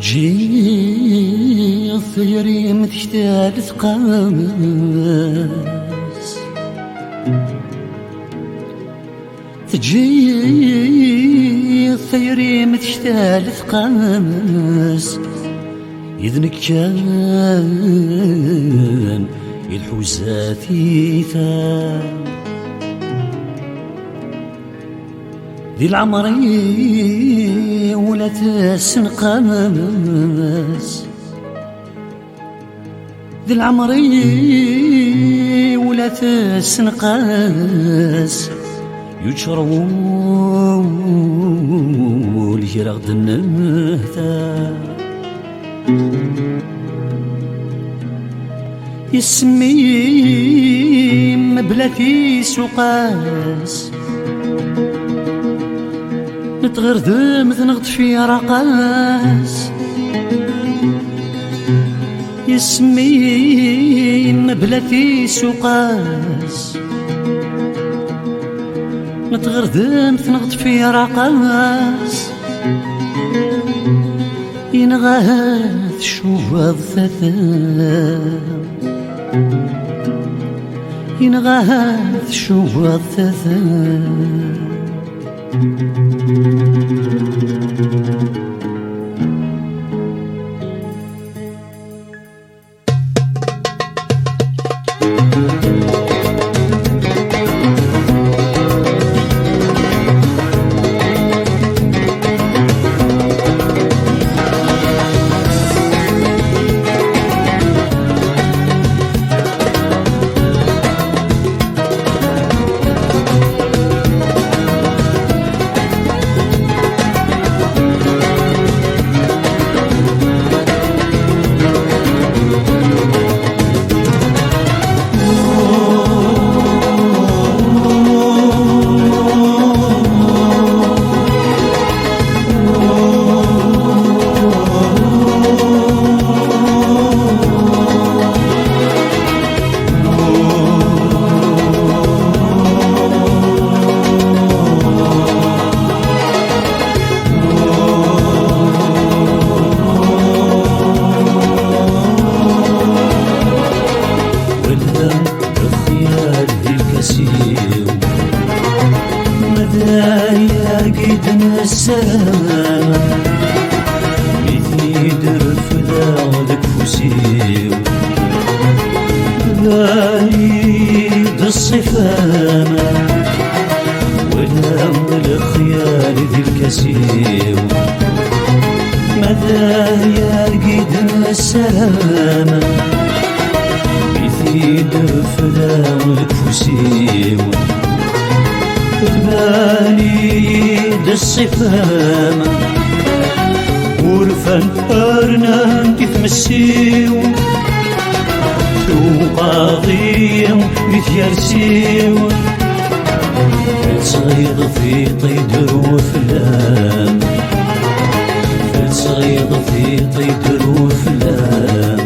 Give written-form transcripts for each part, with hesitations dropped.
تجي الثيري متشتال تقاس، تجي الثيري متشتال تقاس، إذنك كان الحوزاتي ثان ذي العمري ولا تسنقاس، ذي العمري ولا تسنقاس، يجروا لي رغد النهتا يسمي مبلاتي سقاس، نتغردم تنغد في رقاس، يسمي مبلاتي سقاس، نتغردم تنغد في رقاس، ينغاث شوفض ثثام، ينغاث شوفض ثثام. مدايا قد نسام مثني درف ذاك فسيو بعيد الصفامة ولام الخيال ذي الكسيو مدايا قد نسام مثني درف ذاك فسيو تبالي الصفامة ورفان أرنان يتمسيو شو قاضية يتيرسيو تصيد في طيدر وفلام تصيد في طيدر وفلام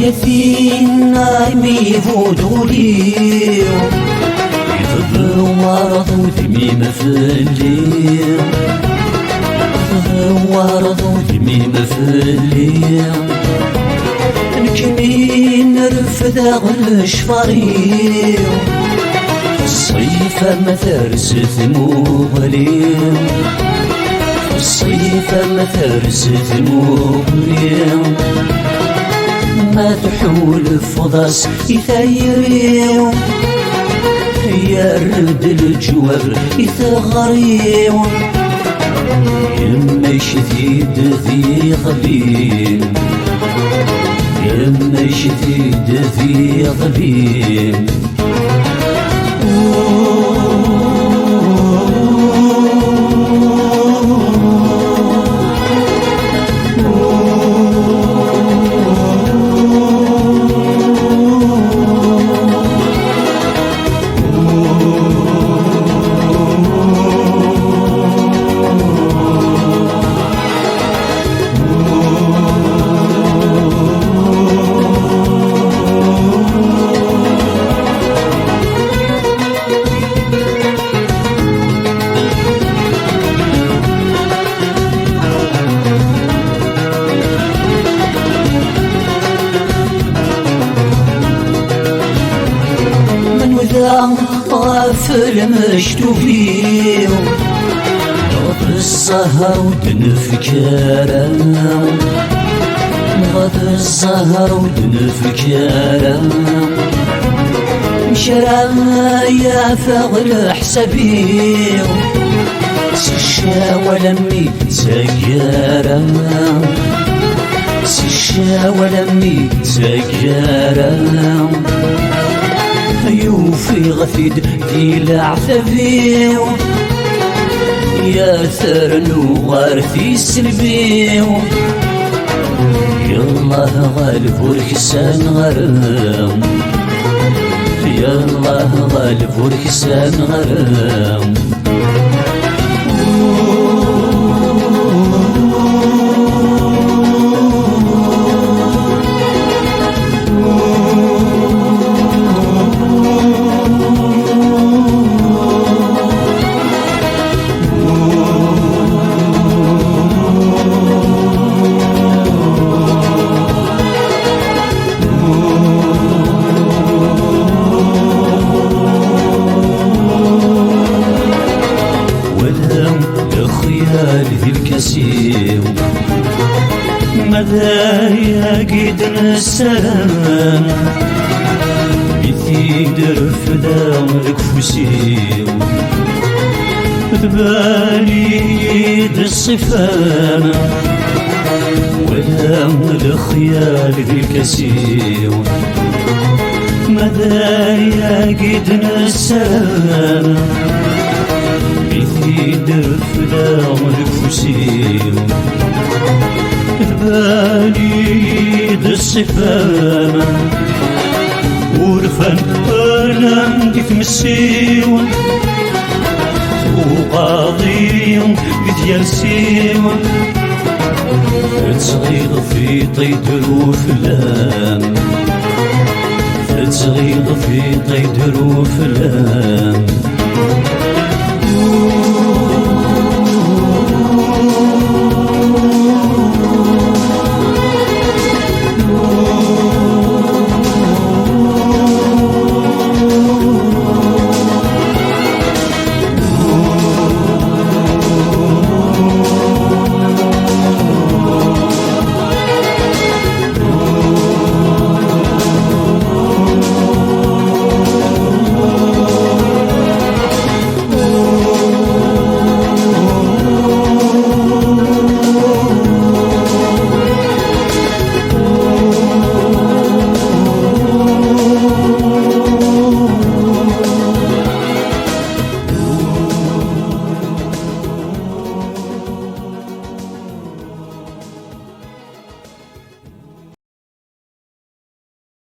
يثينا يميفودولي يتذوارض ودميم فلي يتذوارض ودميم فلي نكمين نرفد غلشفاري الصيفة ما ثرست مغلي الصيفة ما ثرست مغلي ما تحول فضاس يثيريو يا رد الجواب يثغريو يما شديد ذي ظليم، يما شديد ذي ظليم. غافل مشتوفي غض الزهر ودنفكارا، غض الزهر ودنفكارا. مشرايا فغل حسابي سشا ولمي سجارا، سشا ولمي سجارا. يوفي غفيد دي العثبي يا ثرنو غارثي سلبي. يالله غالب وركسان غرام، يالله غالب وركسان غرام. ذي الكسيو مذايا قيدنا السلام بثيد رفدا الكفوسيو ذبالي يد الصفانة ولام الخيال ذي الكسيو مذايا قيدنا السلام بثيد رفدا الكفوسيو ذبالي يد الصفانة ورفن أرنم دي تمسيو وقاضي بديال سيو تصغيض في طيد وفلام، تصغيض في طيد وفلام.